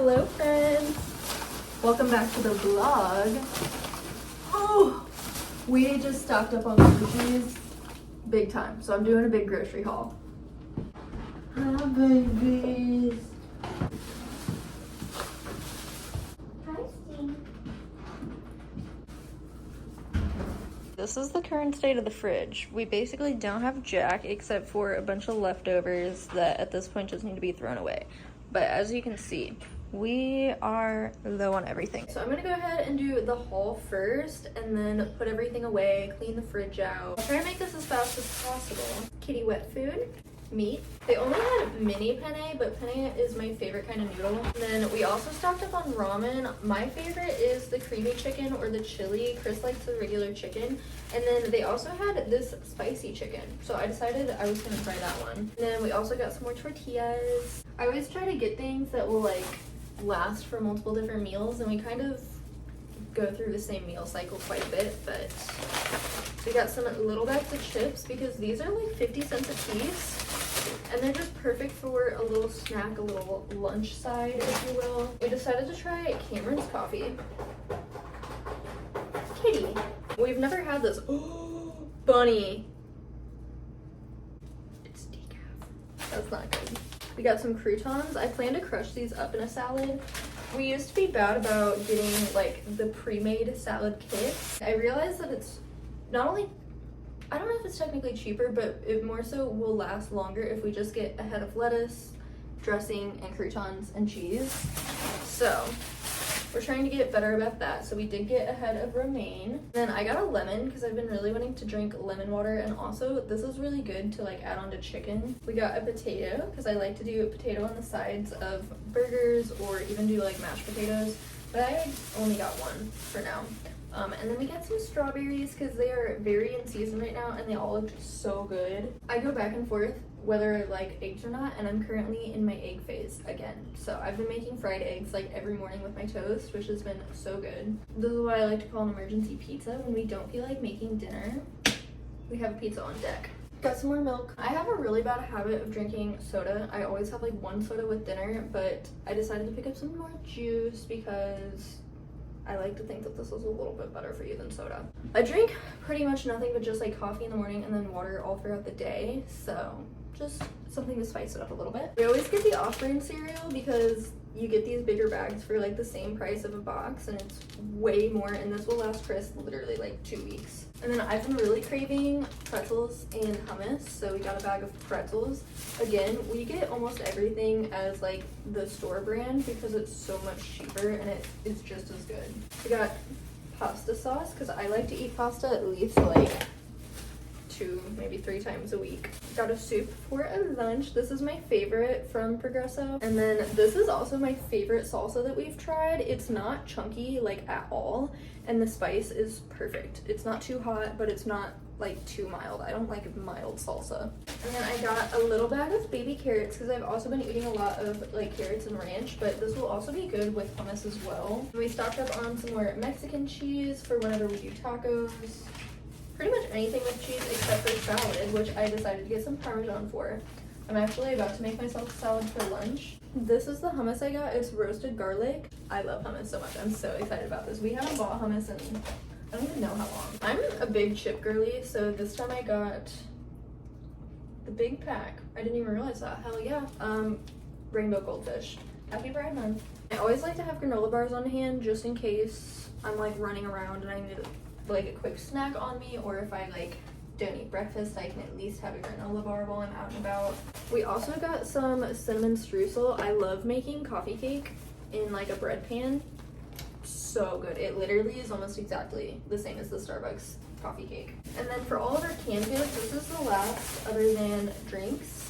Hello friends, welcome back to the vlog. Oh, we just stocked up on groceries big time, so I'm doing a big grocery haul. Hi babies. Hi, Steve. This is the current state of the fridge. We basically don't have jack except for a bunch of leftovers that at this point just need to be thrown away. But as you can see, we are low on everything. So I'm gonna go ahead and do the haul first and then put everything away, clean the fridge out. I'll try to make this as fast as possible. Kitty wet food, meat. They only had mini penne, but penne is my favorite kind of noodle. And then we also stocked up on ramen. My favorite is the creamy chicken or the chili. Chris likes the regular chicken. And then they also had this spicy chicken. So I decided I was gonna try that one. And then we also got some more tortillas. I always try to get things that will like last for multiple different meals, and we kind of go through the same meal cycle quite a bit. But we got some little bags of chips because these are like 50 cents a piece. And they're just perfect for a little snack, a little lunch side, if you will. We decided to try Cameron's coffee. Kitty. We've never had this. Oh, bunny. It's decaf. That's not good. We got some croutons. I plan to crush these up in a salad. We used to be bad about getting like the pre-made salad kits. I realized that it's not only, I don't know if it's technically cheaper, but it more so will last longer if we just get a head of lettuce, dressing, and croutons and cheese. So we're trying to get better about that. So we did get a head of romaine. Then I got a lemon because I've been really wanting to drink lemon water, and also this is really good to like add on to chicken. We got a potato because I like to do a potato on the sides of burgers or even do like mashed potatoes, but I only got one for now. And then we got some strawberries because they are very in season right now and they all look so good. I go back and forth whether I like eggs or not, and I'm currently in my egg phase again. So I've been making fried eggs like every morning with my toast, which has been so good. This is what I like to call an emergency pizza. When we don't feel like making dinner, we have a pizza on deck. Got some more milk. I have a really bad habit of drinking soda. I always have like one soda with dinner, but I decided to pick up some more juice because I like to think that this is a little bit better for you than soda. I drink pretty much nothing but just like coffee in the morning and then water all throughout the day. So just something to spice it up a little bit. We always get the off-brand cereal because you get these bigger bags for like the same price of a box, and it's way more, and this will last Chris literally like 2 weeks. And then I've been really craving pretzels and hummus, so we got a bag of pretzels. Again, we get almost everything as like the store brand because it's so much cheaper and it is just as good. We got pasta sauce because I like to eat pasta at least like 2, maybe 3 times a week. Got a soup for a lunch. This is my favorite from Progresso. And then this is also my favorite salsa that we've tried. It's not chunky like at all, and the spice is perfect. It's not too hot, but it's not like too mild. I don't like mild salsa. And then I got a little bag of baby carrots because I've also been eating a lot of like carrots and ranch, but this will also be good with hummus as well. We stocked up on some more Mexican cheese for whenever we do tacos. Pretty much anything with cheese except for salad, which I decided to get some Parmesan for. I'm actually about to make myself a salad for lunch. This is the hummus I got. It's roasted garlic. I love hummus so much. I'm so excited about this. We haven't bought hummus in I don't even know how long. I'm a big chip girly, so this time I got the big pack. I didn't even realize that. Hell yeah. Rainbow goldfish. Happy Pride Month. I always like to have granola bars on hand just in case I'm like running around and I need like a quick snack on me, or if I like don't eat breakfast, I can at least have a granola bar while I'm out and about. We also got some cinnamon streusel. I love making coffee cake in like a bread pan. So good. It literally is almost exactly the same as the Starbucks coffee cake. And then for all of our canned goods, this is the last other than drinks.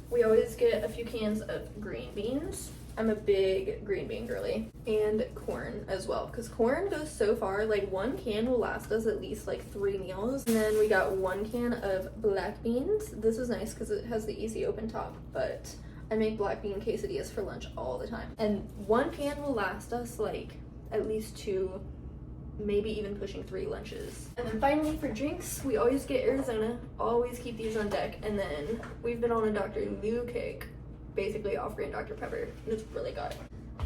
We always get a few cans of green beans. I'm a big green bean girly. And corn as well, because corn goes so far. Like 1 can will last us at least like 3 meals. And then we got 1 can of black beans. This is nice because it has the easy open top, but I make black bean quesadillas for lunch all the time. And 1 can will last us like at least 2, maybe even pushing 3 lunches. And then finally for drinks, we always get Arizona. Always keep these on deck. And then we've been on a Dr. Lou kick, basically off-brand Dr. Pepper, and it's really good.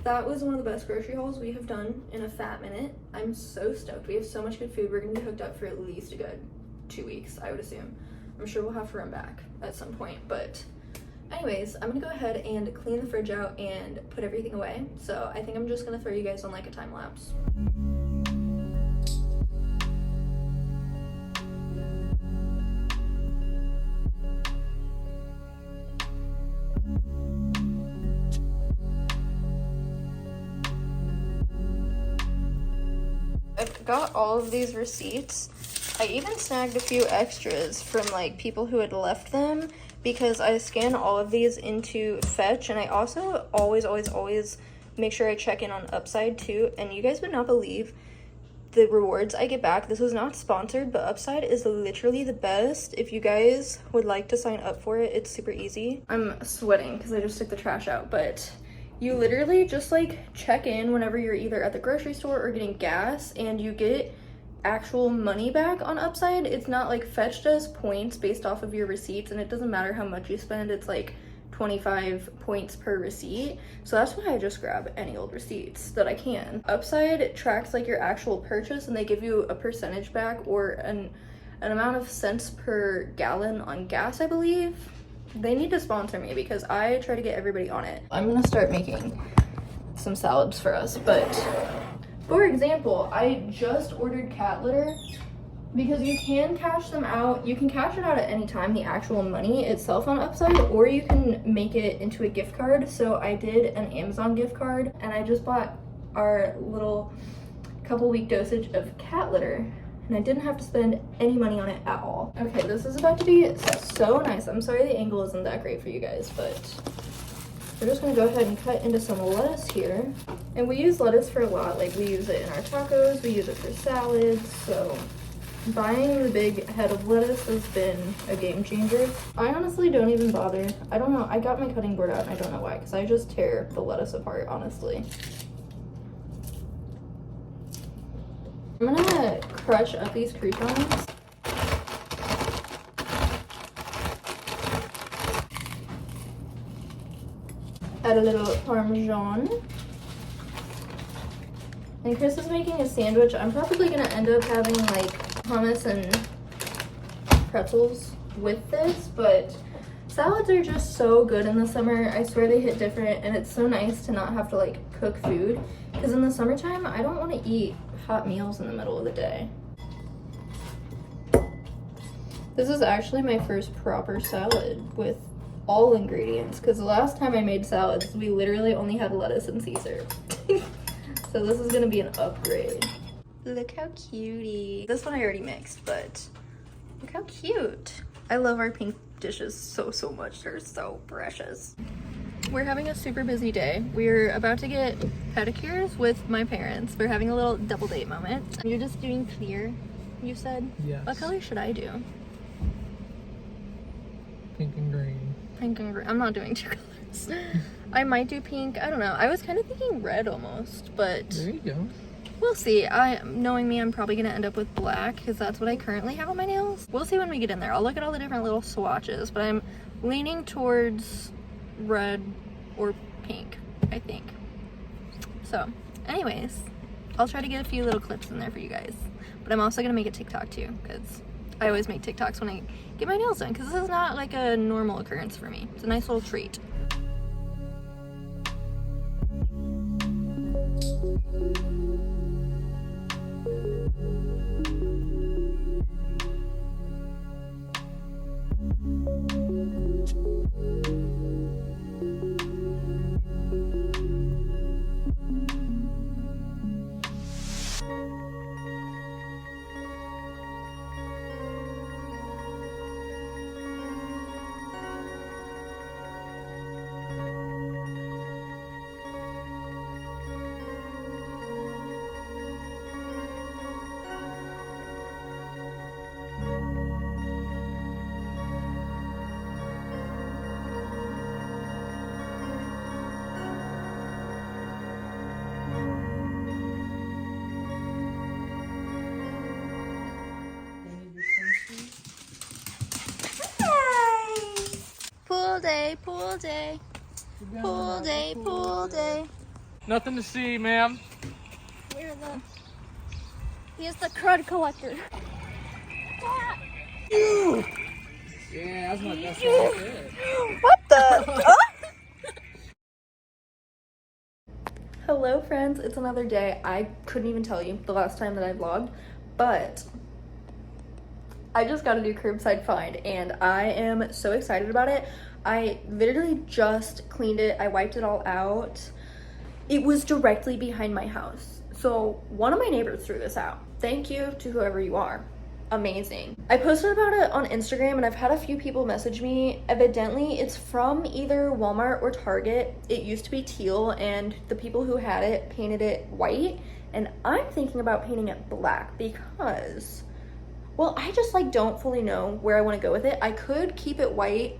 That was one of the best grocery hauls we have done in a fat minute. I'm so stoked. We have so much good food. We're gonna be hooked up for at least a good 2 weeks, I would assume. I'm sure we'll have to run back at some point, but anyways, I'm gonna go ahead and clean the fridge out and put everything away. So I think I'm just gonna throw you guys on like a time lapse. I've got all of these receipts. I even snagged a few extras from like people who had left them because I scan all of these into Fetch, and I also always make sure I check in on Upside too. And you guys would not believe the rewards I get back. This was not sponsored, but Upside is literally the best. If you guys would like to sign up for it, it's super easy. I'm sweating because I just took the trash out, but you literally just like check in whenever you're either at the grocery store or getting gas, and you get actual money back on Upside. It's not like Fetch does points based off of your receipts, and it doesn't matter how much you spend. It's like 25 points per receipt. So that's why I just grab any old receipts that I can. Upside tracks like your actual purchase, and they give you a percentage back or an amount of cents per gallon on gas, I believe. They need to sponsor me because I try to get everybody on it. I'm gonna start making some salads for us, but for example, I just ordered cat litter because you can cash them out. You can cash it out at any time, the actual money itself on Upside, or you can make it into a gift card. So I did an Amazon gift card, and I just bought our little couple week dosage of cat litter, and I didn't have to spend any money on it at all. Okay, this is about to be so nice. I'm sorry the angle isn't that great for you guys, but we're just gonna go ahead and cut into some lettuce here. And we use lettuce for a lot. Like, we use it in our tacos, we use it for salads, so buying the big head of lettuce has been a game changer. I honestly don't even bother. I don't know, I got my cutting board out and I don't know why, because I just tear the lettuce apart, honestly. I'm gonna crush up these croutons. Add a little Parmesan. And Chris is making a sandwich. I'm probably gonna end up having like hummus and pretzels with this, but salads are just so good in the summer. I swear they hit different, and it's so nice to not have to like cook food, because in the summertime I don't want to eat hot meals in the middle of the day. This is actually my first proper salad with all ingredients, because the last time I made salads we literally only had lettuce and Caesar. So this is gonna be an upgrade. Look how cutie. This one I already mixed, but look how cute. I love our pink dishes so much. They're so precious. We're having a super busy day. We're about to get pedicures with my parents. We're having a little double date moment. You're just doing clear, you said? Yes. What color should I do? Pink and green. Pink and green. I'm not doing two colors. I might do pink. I don't know. I was kind of thinking red almost, but There you go. we'll see. Knowing me, I'm probably gonna end up with black because that's what I currently have on my nails. We'll see when we get in there. I'll look at all the different little swatches, but I'm leaning towards red or pink, I think. So, anyways, I'll try to get a few little clips in there for you guys. But I'm also gonna make a TikTok too, because I always make TikToks when I get my nails done, because this is not like a normal occurrence for me. It's a nice little treat. Pool day, pool day, pool day, pool day. Nothing to see, ma'am. He is the crud collector. Yeah, that's my best one. What the? Hello friends, it's another day. I couldn't even tell you the last time that I vlogged, but I just got a new curbside find and I am so excited about it. I literally just cleaned it. I wiped it all out. It was directly behind my house. So one of my neighbors threw this out. Thank you to whoever you are. Amazing. I posted about it on Instagram and I've had a few people message me. Evidently it's from either Walmart or Target. It used to be teal and the people who had it painted it white, and I'm thinking about painting it black because, well, I just like don't fully know where I want to go with it. I could keep it white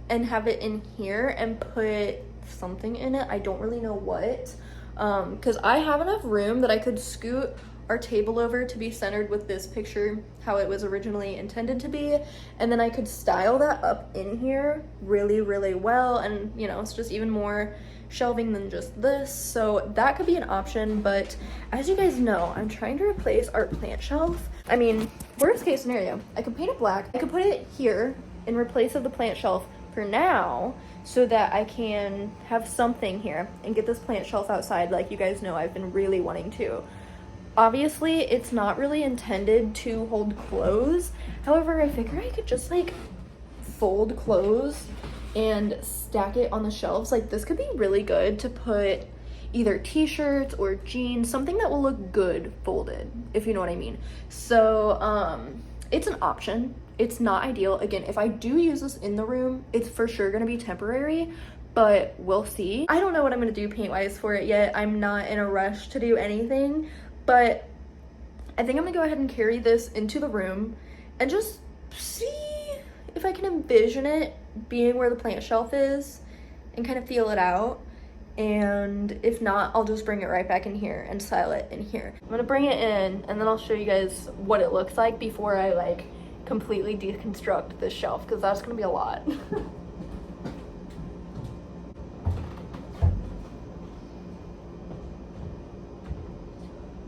and have it in here and put something in it. I don't really know what, because I have enough room that I could scoot our table over to be centered with this picture how it was originally intended to be, and then I could style that up in here really well, and you know, it's just even more shelving than just this, so that could be an option. But as you guys know, I'm trying to replace our plant shelf. I mean, worst case scenario, I could paint it black, I could put it here in replace of the plant shelf for now, so that I can have something here and get this plant shelf outside like you guys know I've been really wanting to. Obviously, it's not really intended to hold clothes. However, I figure I could just like fold clothes and stack it on the shelves. Like this could be really good to put either t-shirts or jeans, something that will look good folded, if you know what I mean. So it's an option. It's not ideal. Again, if I do use this in the room, it's for sure gonna be temporary, but we'll see. I don't know what I'm gonna do paint-wise for it yet. I'm not in a rush to do anything, but I think I'm gonna go ahead and carry this into the room and just see if I can envision it being where the plant shelf is and kind of feel it out. And if not, I'll just bring it right back in here and style it in here. I'm gonna bring it in and then I'll show you guys what it looks like before I like completely deconstruct this shelf, because that's gonna be a lot. I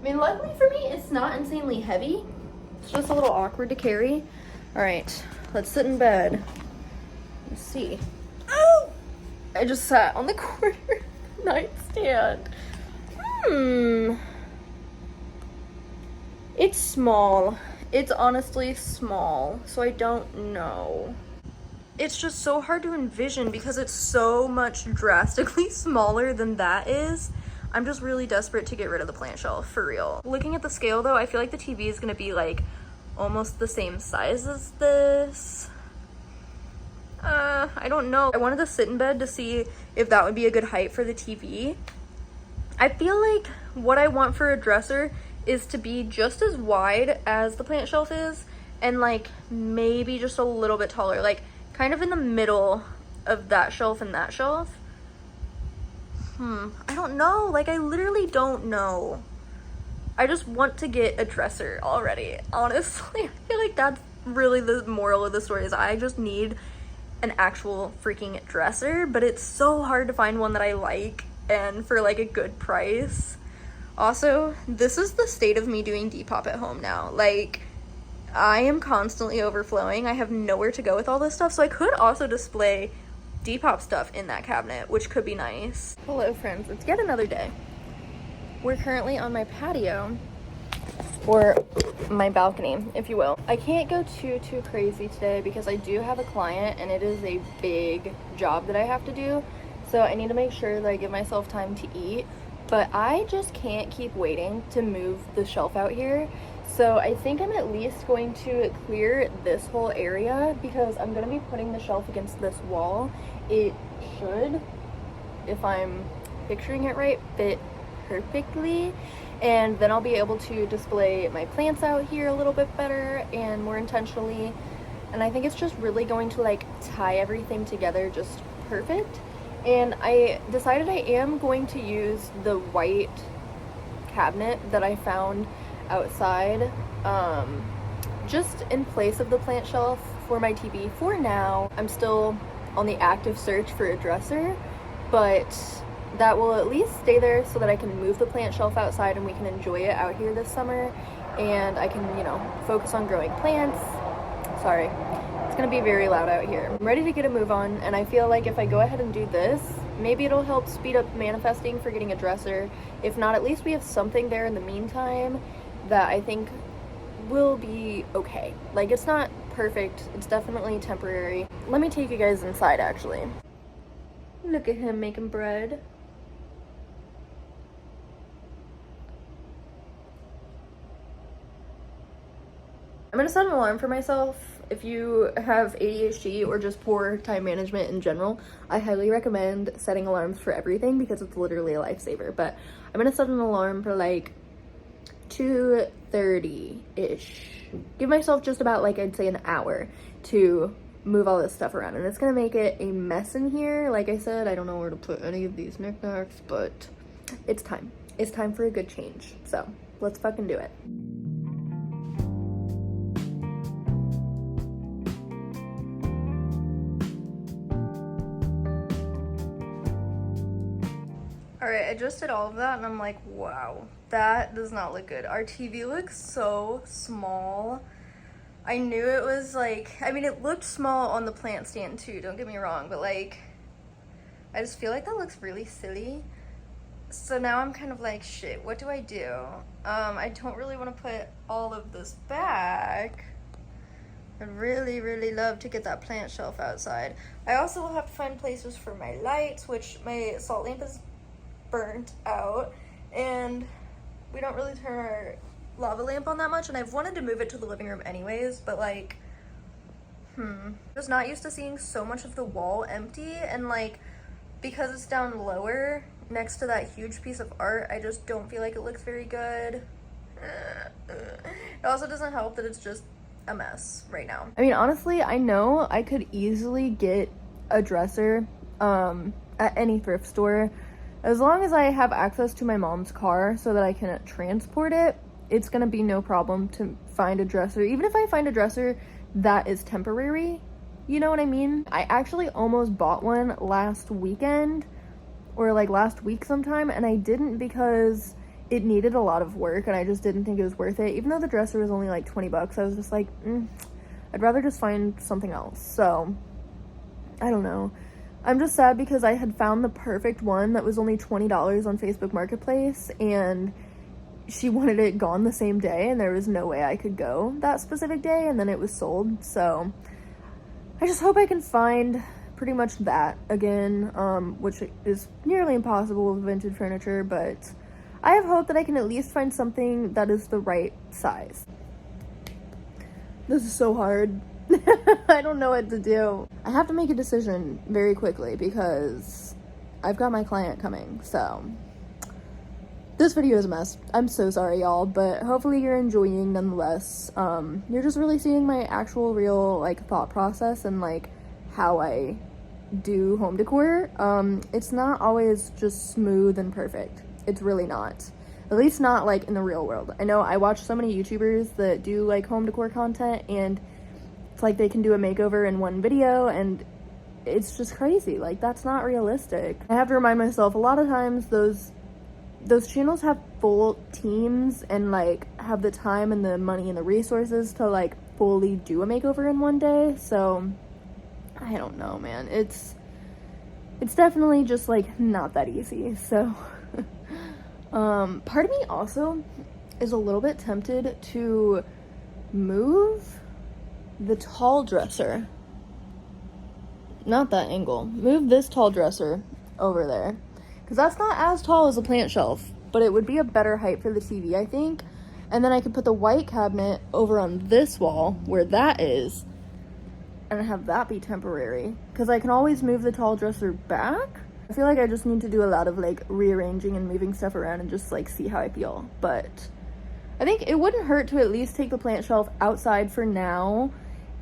mean, luckily for me, it's not insanely heavy. It's just a little awkward to carry. All right, let's sit in bed. Let's see. Oh! I just sat on the corner nightstand. It's small. It's honestly small, so I don't know. It's just so hard to envision because it's so much drastically smaller than that is. I'm just really desperate to get rid of the plant shelf, for real. Looking at the scale though, I feel like the TV is gonna be like almost the same size as this. I don't know. I wanted to sit in bed to see if that would be a good height for the TV. I feel like what I want for a dresser is to be just as wide as the plant shelf is, and like maybe just a little bit taller, like kind of in the middle of that shelf and that shelf. I don't know. Like, I literally don't know. I just want to get a dresser already. Honestly, I feel like that's really the moral of the story, is I just need an actual freaking dresser, but it's so hard to find one that I like and for like a good price. Also, this is the state of me doing Depop at home now. Like, I am constantly overflowing. I have nowhere to go with all this stuff, so I could also display Depop stuff in that cabinet, which could be nice. Hello friends, it's yet another day. We're currently on my patio, or my balcony, if you will. I can't go too crazy today because I do have a client and it is a big job that I have to do, so I need to make sure that I give myself time to eat, but I just can't keep waiting to move the shelf out here. So I think I'm at least going to clear this whole area because I'm going to be putting the shelf against this wall. It should, if I'm picturing it right, fit perfectly. And then I'll be able to display my plants out here a little bit better and more intentionally. And I think it's just really going to like tie everything together just perfect. And I decided I am going to use the white cabinet that I found outside, just in place of the plant shelf for my TV for now. I'm still on the active search for a dresser, but that will at least stay there so that I can move the plant shelf outside and we can enjoy it out here this summer, and I can, you know, focus on growing plants. Sorry, it's gonna be very loud out here. I'm ready to get a move on, and I feel like if I go ahead and do this, maybe it'll help speed up manifesting for getting a dresser. If not, at least we have something there in the meantime that I think will be okay. Like, it's not perfect, it's definitely temporary. Let me take you guys inside, actually. Look at him making bread. I'm gonna set an alarm for myself. If you have ADHD or just poor time management in general, I highly recommend setting alarms for everything because it's literally a lifesaver. But I'm gonna set an alarm for like 2:30-ish. Give myself just about, like, I'd say an hour to move all this stuff around. And it's gonna make it a mess in here. Like I said, I don't know where to put any of these knickknacks, but it's time. It's time for a good change. So let's fucking do it. Alright, I just did all of that and I'm like, wow, that does not look good. Our TV looks so small. I knew it was like, I mean, it looked small on the plant stand too, don't get me wrong, but like, I just feel like that looks really silly. So now I'm kind of like, shit, what do I do? I don't really want to put all of this back. I'd really, really love to get that plant shelf outside. I also will have to find places for my lights, which my salt lamp is burnt out, and we don't really turn our lava lamp on that much, and I've wanted to move it to the living room anyways, but like, I was not used to seeing so much of the wall empty, and like, because it's down lower next to that huge piece of art, I just don't feel like it looks very good. It also doesn't help that it's just a mess right now. I mean, honestly, I know I could easily get a dresser at any thrift store. As long as I have access to my mom's car so that I can transport it, it's gonna be no problem to find a dresser. Even if I find a dresser that is temporary, you know what I mean? I actually almost bought one last weekend, or like last week sometime, and I didn't because it needed a lot of work and I just didn't think it was worth it. Even though the dresser was only like 20 bucks, I was just like, I'd rather just find something else. So, I don't know. I'm just sad because I had found the perfect one that was only $20 on Facebook Marketplace, and she wanted it gone the same day, and there was no way I could go that specific day, and then it was sold. So I just hope I can find pretty much that again, which is nearly impossible with vintage furniture, but I have hope that I can at least find something that is the right size. This is so hard. I don't know what to do. I have to make a decision very quickly because I've got my client coming, so this video is a mess. I'm so sorry, y'all, but hopefully you're enjoying nonetheless. You're just really seeing my actual real, like, thought process and, like, how I do home decor. It's not always just smooth and perfect. It's really not. At least not, like, in the real world. I know I watch so many YouTubers that do, like, home decor content, and it's like they can do a makeover in one video, and it's just crazy. Like, that's not realistic. I have to remind myself, a lot of times those channels have full teams and, like, have the time and the money and the resources to, like, fully do a makeover in one day. So I don't know, man. It's definitely just, like, not that easy. So part of me also is a little bit tempted to move the tall dresser, not that angle, move this tall dresser over there, because that's not as tall as a plant shelf, but it would be a better height for the TV, I think. And then I could put the white cabinet over on this wall where that is, and have that be temporary, because I can always move the tall dresser back. I feel like I just need to do a lot of, like, rearranging and moving stuff around and just, like, see how I feel. But I think it wouldn't hurt to at least take the plant shelf outside for now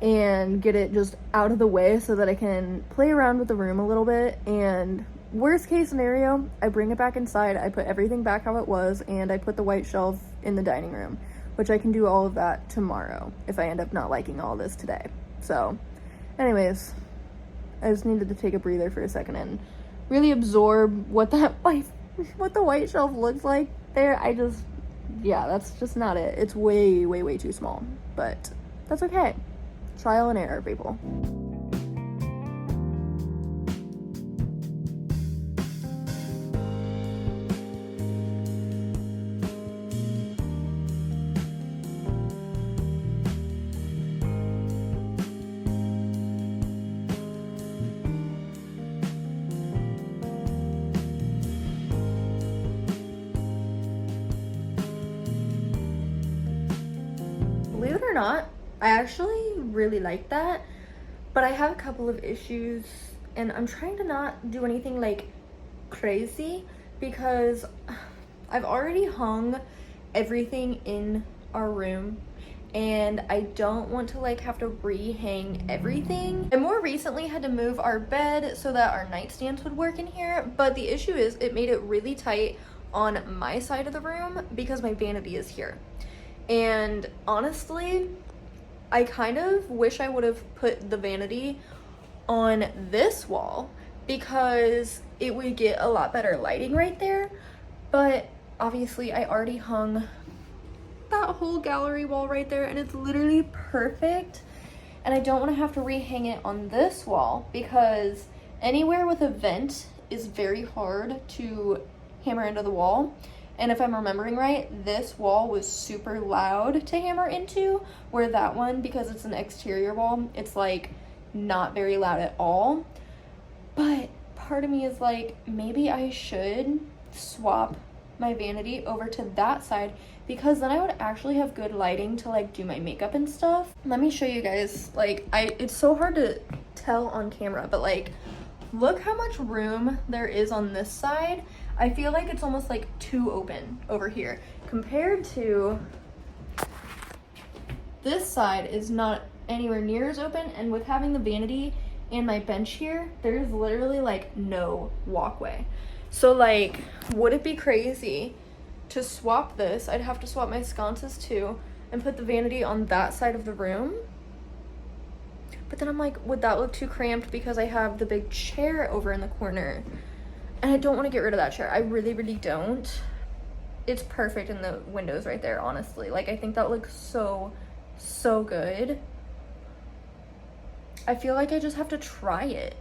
and get it just out of the way so that I can play around with the room a little bit. And worst case scenario, I bring it back inside, I put everything back how it was, and I put the white shelf in the dining room, which I can do all of that tomorrow if I end up not liking all this today. So anyways, I just needed to take a breather for a second and really absorb what that what the white shelf looks like there. Yeah, that's just not it. It's way, way, way too small, but that's okay. Trial and error, people. Believe it or not, I actually really like that, but I have a couple of issues, and I'm trying to not do anything like crazy because I've already hung everything in our room and I don't want to like have to re-hang everything. I more recently had to move our bed so that our nightstands would work in here, but the issue is it made it really tight on my side of the room because my vanity is here. And honestly, I kind of wish I would have put the vanity on this wall because it would get a lot better lighting right there. But obviously I already hung that whole gallery wall right there and it's literally perfect. And I don't want to have to rehang it on this wall because anywhere with a vent is very hard to hammer into the wall. And if I'm remembering right, this wall was super loud to hammer into, where that one, because it's an exterior wall, it's like not very loud at all. But part of me is like, maybe I should swap my vanity over to that side because then I would actually have good lighting to like do my makeup and stuff. Let me show you guys, like it's so hard to tell on camera, but like look how much room there is on this side. I feel like it's almost like too open over here compared to this side is not anywhere near as open, and with having the vanity and my bench here, there's literally like no walkway. So like, would it be crazy to swap this? I'd have to swap my sconces too and put the vanity on that side of the room. But then I'm like, would that look too cramped because I have the big chair over in the corner? And I don't want to get rid of that chair. I really, really don't. It's perfect in the windows right there, honestly. Like, I think that looks so, so good. I feel like I just have to try it.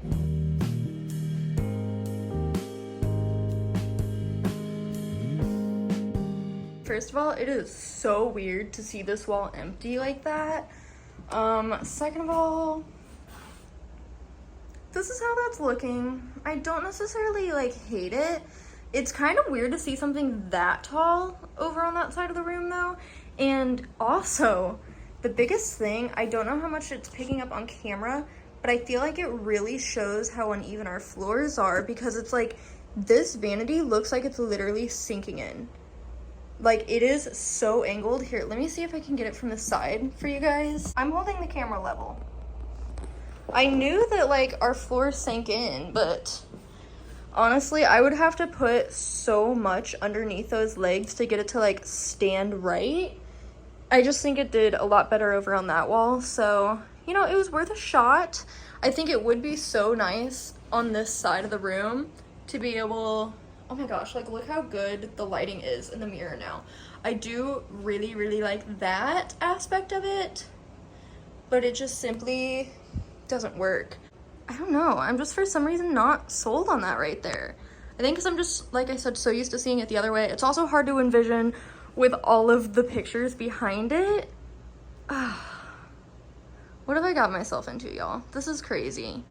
First of all, it is so weird to see this wall empty like that. Second of all, this is how that's looking. I don't necessarily like hate it. It's kind of weird to see something that tall over on that side of the room though. And also, the biggest thing, I don't know how much it's picking up on camera, but I feel like it really shows how uneven our floors are because it's like, this vanity looks like it's literally sinking in. Like, it is so angled. Here, let me see if I can get it from the side for you guys. I'm holding the camera level. I knew that, like, our floors sank in, but honestly, I would have to put so much underneath those legs to get it to, like, stand right. I just think it did a lot better over on that wall, so, you know, it was worth a shot. I think it would be so nice on this side of the room to be able... Oh my gosh, like, look how good the lighting is in the mirror now. I do really, really like that aspect of it, but it just simply doesn't work. I don't know, I'm just for some reason not sold on that right there. I think because I'm just, like I said, so used to seeing it the other way. It's also hard to envision with all of the pictures behind it. What have I got myself into, y'all? This is crazy.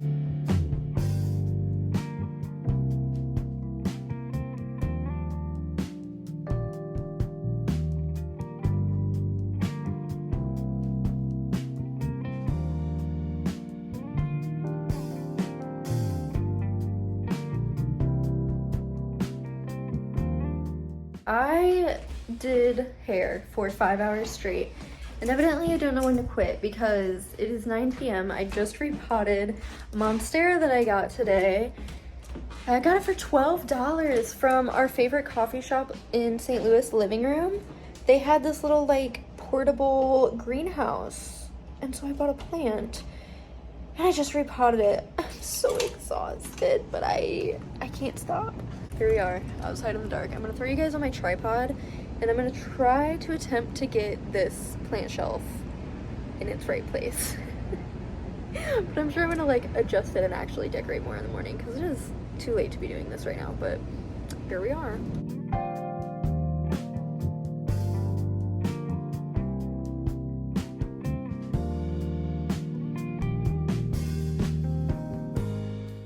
I did hair for 5 hours straight, and evidently I don't know when to quit because it is 9 p.m. I just repotted Monstera that I got today. I got it for $12 from our favorite coffee shop in St. Louis, Living Room. They had this little like portable greenhouse, and so I bought a plant. And I just repotted it. I'm so exhausted, but I can't stop. Here we are, outside in the dark. I'm gonna throw you guys on my tripod, and I'm gonna try to attempt to get this plant shelf in its right place. But I'm sure I'm gonna like adjust it and actually decorate more in the morning, because it is too late to be doing this right now, but here we are.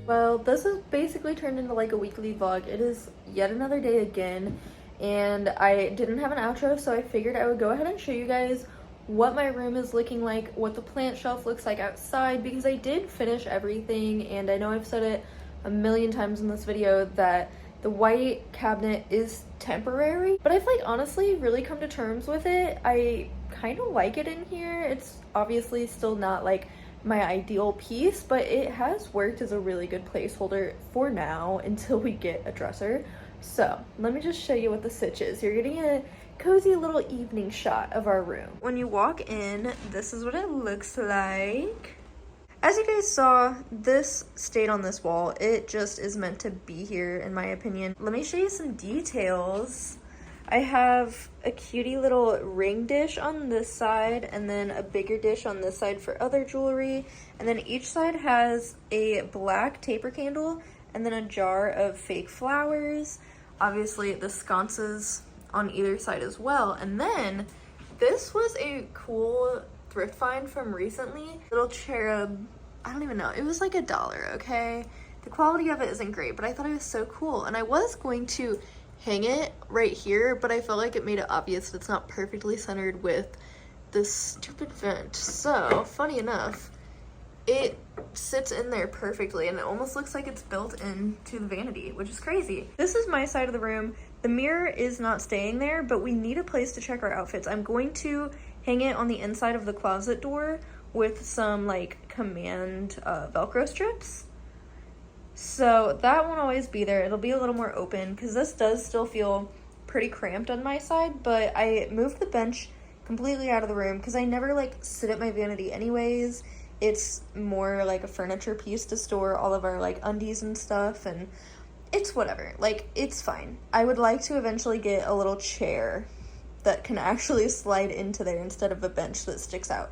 Well, this has basically turned into like a weekly vlog. It is yet another day again, and I didn't have an outro, so I figured I would go ahead and show you guys what my room is looking like, what the plant shelf looks like outside, because I did finish everything, and I know I've said it a million times in this video that the white cabinet is temporary, but I've like honestly really come to terms with it. I kind of like it in here. It's obviously still not like my ideal piece, but it has worked as a really good placeholder for now until we get a dresser. So let me just show you what the sitch is. You're getting a cozy little evening shot of our room. When you walk in, this is what it looks like. As you guys saw, this stayed on this wall. It just is meant to be here, in my opinion. Let me show you some details. I have a cutie little ring dish on this side, and then a bigger dish on this side for other jewelry. And then each side has a black taper candle and then a jar of fake flowers. Obviously the sconces on either side as well. And then this was a cool thrift find from recently. Little cherub, I don't even know, it was like $1, okay? The quality of it isn't great, but I thought it was so cool. And I was going to hang it right here, but I felt like it made it obvious that it's not perfectly centered with this stupid vent. So, funny enough, it sits in there perfectly, and it almost looks like it's built into the vanity, which is crazy. This is my side of the room. The mirror is not staying there, but we need a place to check our outfits. I'm going to hang it on the inside of the closet door with some like command Velcro strips. So that won't always be there. It'll be a little more open because this does still feel pretty cramped on my side, but I moved the bench completely out of the room because I never like sit at my vanity anyways. It's more like a furniture piece to store all of our like undies and stuff, and it's whatever. Like, it's fine. I would like to eventually get a little chair that can actually slide into there instead of a bench that sticks out.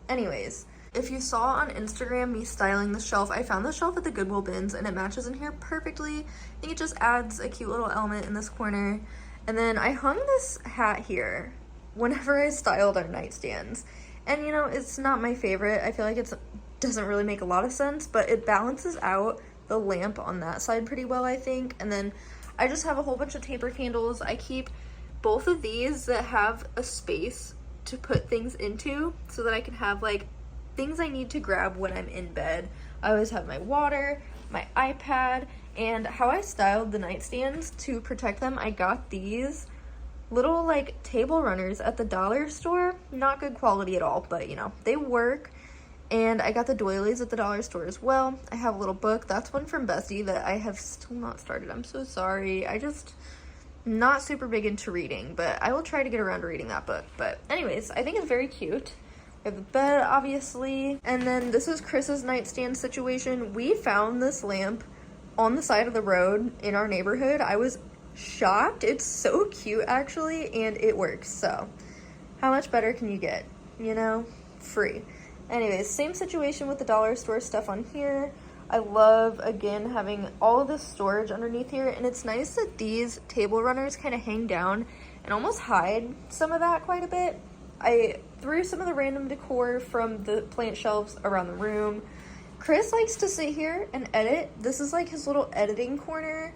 Anyways, if you saw on Instagram me styling the shelf, I found the shelf at the Goodwill bins and it matches in here perfectly. I think it just adds a cute little element in this corner. And then I hung this hat here whenever I styled our nightstands. And you know, it's not my favorite. I feel like it doesn't really make a lot of sense, but it balances out the lamp on that side pretty well, I think. And then I just have a whole bunch of taper candles. I keep both of these that have a space to put things into so that I can have like things I need to grab when I'm in bed. I always have my water, my iPad, and how I styled the nightstands to protect them, I got these little like table runners at the dollar store. Not good quality at all, but you know, they work. And I got the doilies at the dollar store as well. I have a little book. That's one from Bessie that I have still not started. I'm so sorry. I just not super big into reading, but I will try to get around to reading that book. But anyways, I think it's very cute. We have the bed, obviously. And then this is Chris's nightstand situation. We found this lamp on the side of the road in our neighborhood. I was shocked. It's so cute, actually, and it works. So how much better can you get? You know, free. Anyways, same situation with the dollar store stuff on here. I love, again, having all of this storage underneath here, and it's nice that these table runners kind of hang down and almost hide some of that quite a bit. I threw some of the random decor from the plant shelves around the room. Chris likes to sit here and edit. This is like his little editing corner.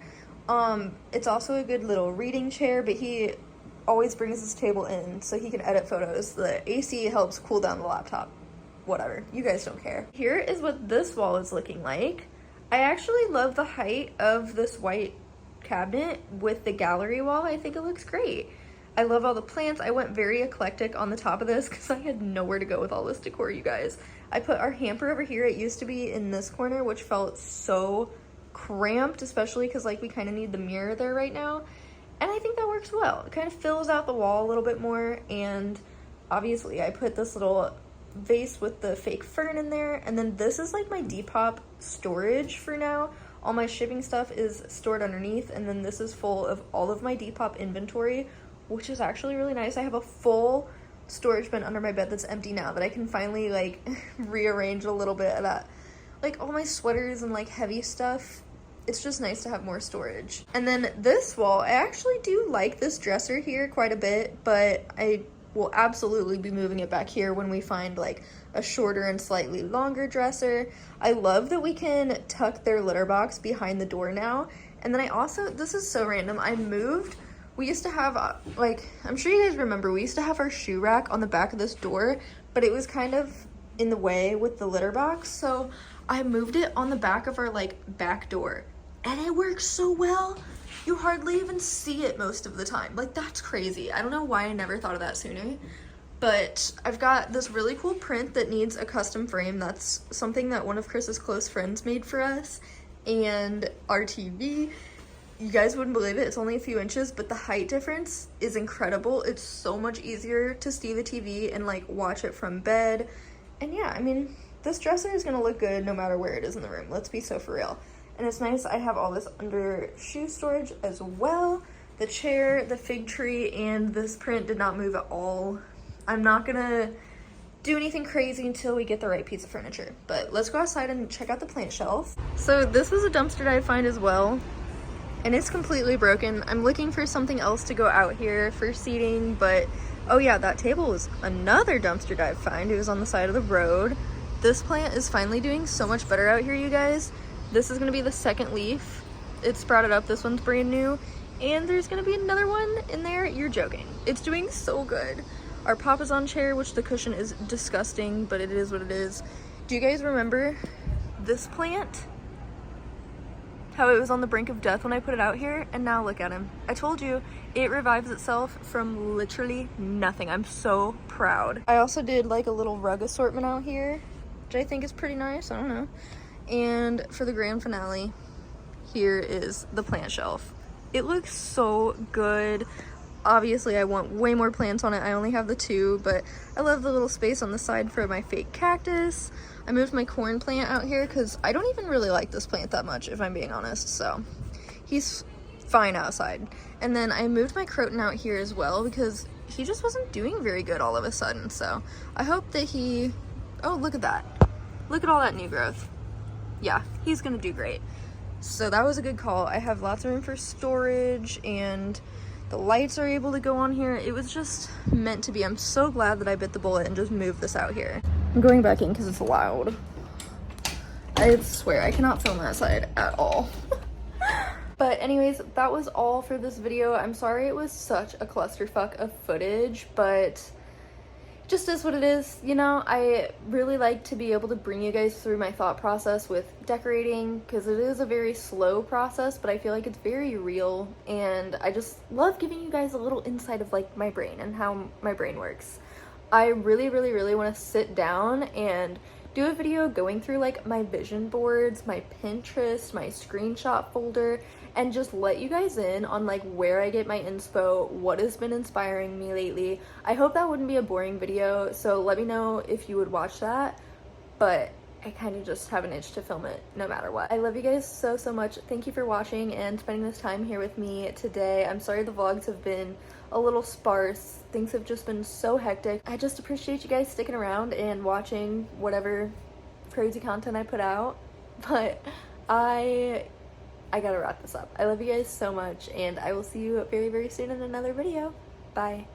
It's also a good little reading chair, but he always brings his table in so he can edit photos. The AC helps cool down the laptop. Whatever, you guys don't care. Here is what this wall is looking like. I actually love the height of this white cabinet with the gallery wall. I think it looks great. I love all the plants. I went very eclectic on the top of this because I had nowhere to go with all this decor, you guys. I put our hamper over here. It used to be in this corner, which felt so cramped, especially because like we kind of need the mirror there right now. And I think that works well. It kind of fills out the wall a little bit more. And obviously I put this little vase with the fake fern in there. And then this is like my Depop storage for now. All my shipping stuff is stored underneath, and then this is full of all of my Depop inventory, which is actually really nice. I have a full storage bin under my bed that's empty now that I can finally like rearrange a little bit of that, like all my sweaters and like heavy stuff. It's just nice to have more storage. And then this wall, I actually do like this dresser here quite a bit, but I will absolutely be moving it back here when we find like a shorter and slightly longer dresser. I love that we can tuck their litter box behind the door now. And then I also, this is so random, I moved, we used to have like, I'm sure you guys remember, we used to have our shoe rack on the back of this door, but it was kind of in the way with the litter box. So I moved it on the back of our like back door, and it works so well. You hardly even see it most of the time. Like, that's crazy. I don't know why I never thought of that sooner. But I've got this really cool print that needs a custom frame. That's something that one of Chris's close friends made for us. And our TV, you guys wouldn't believe it, it's only a few inches, but the height difference is incredible. It's so much easier to see the TV and like watch it from bed. And yeah, I mean, this dresser is gonna look good no matter where it is in the room. Let's be so for real. And it's nice, I have all this under shoe storage as well. The chair, the fig tree, and this print did not move at all. I'm not gonna do anything crazy until we get the right piece of furniture. But let's go outside and check out the plant shelf. So this was a dumpster dive find as well, and it's completely broken. I'm looking for something else to go out here for seating, but oh yeah, that table was another dumpster dive find. It was on the side of the road. This plant is finally doing so much better out here, you guys. This is gonna be the second leaf. It sprouted up, this one's brand new. And there's gonna be another one in there. You're joking. It's doing so good. Our Papasan chair, which the cushion is disgusting, but it is what it is. Do you guys remember this plant? How it was on the brink of death when I put it out here, and now look at him. I told you, it revives itself from literally nothing. I'm so proud. I also did like a little rug assortment out here, which I think is pretty nice, I don't know. And for the grand finale, here is the plant shelf. It looks so good. Obviously, I want way more plants on it. I only have the 2, but I love the little space on the side for my fake cactus. I moved my corn plant out here because I don't even really like this plant that much, if I'm being honest, so he's fine outside. And then I moved my croton out here as well because he just wasn't doing very good all of a sudden, so I hope that he... Oh, look at that. Look at all that new growth. Yeah, he's gonna do great. So that was a good call. I have lots of room for storage, and the lights are able to go on here. It was just meant to be. I'm so glad that I bit the bullet and just moved this out here. I'm going back in because it's loud. I swear, I cannot film that side at all. But anyways, that was all for this video. I'm sorry it was such a clusterfuck of footage, but just is what it is, you know. I really like to be able to bring you guys through my thought process with decorating, because it is a very slow process, but I feel like it's very real, and I just love giving you guys a little insight of like my brain and how my brain works. I really want to sit down and do a video going through like my vision boards, my Pinterest, my screenshot folder, and just let you guys in on like where I get my inspo, what has been inspiring me lately. I hope that wouldn't be a boring video, so let me know if you would watch that, but I kind of just have an itch to film it no matter what. I love you guys so much. Thank you for watching and spending this time here with me today. I'm sorry the vlogs have been a little sparse. Things have just been so hectic. I just appreciate you guys sticking around and watching whatever crazy content I put out, but I gotta wrap this up. I love you guys so much, and I will see you very soon in another video. Bye.